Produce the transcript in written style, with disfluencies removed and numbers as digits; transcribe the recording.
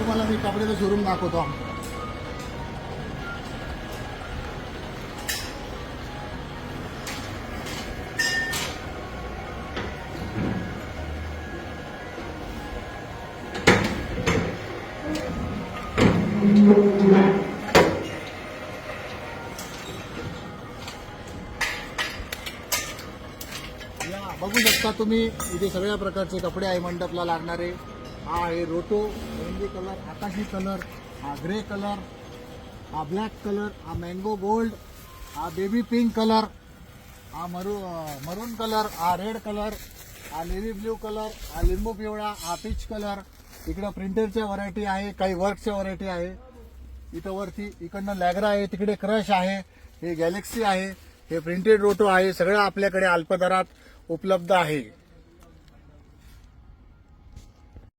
तुम्हाला मी कपड्याचं शोरूम दाखवतो. बघू शकता तुम्ही इथे सगळ्या प्रकारचे कपडे आहे मंडपला लागणारे. हा आहे रोटो, मेहंदी कलर, आकाशी कलर, हा ग्रे कलर, हा ब्लॅक कलर, हा मँगो गोल्ड, हा बेबी पिंक कलर, हा मरून कलर, हा रेड कलर, हा नेव्ही ब्ल्यू कलर, हा लिंबू पिवळा, हा पीच कलर. इकडं प्रिंटेडच्या व्हरायटी आहे, काही वर्कच्या व्हरायटी आहे. इथं वरती इकडनं लॅग्रा आहे, तिकडे क्रश आहे, हे गॅलेक्सी आहे, हे प्रिंटेड रोटो आहे. सगळं आपल्याकडे अल्प दरात उपलब्ध आहे.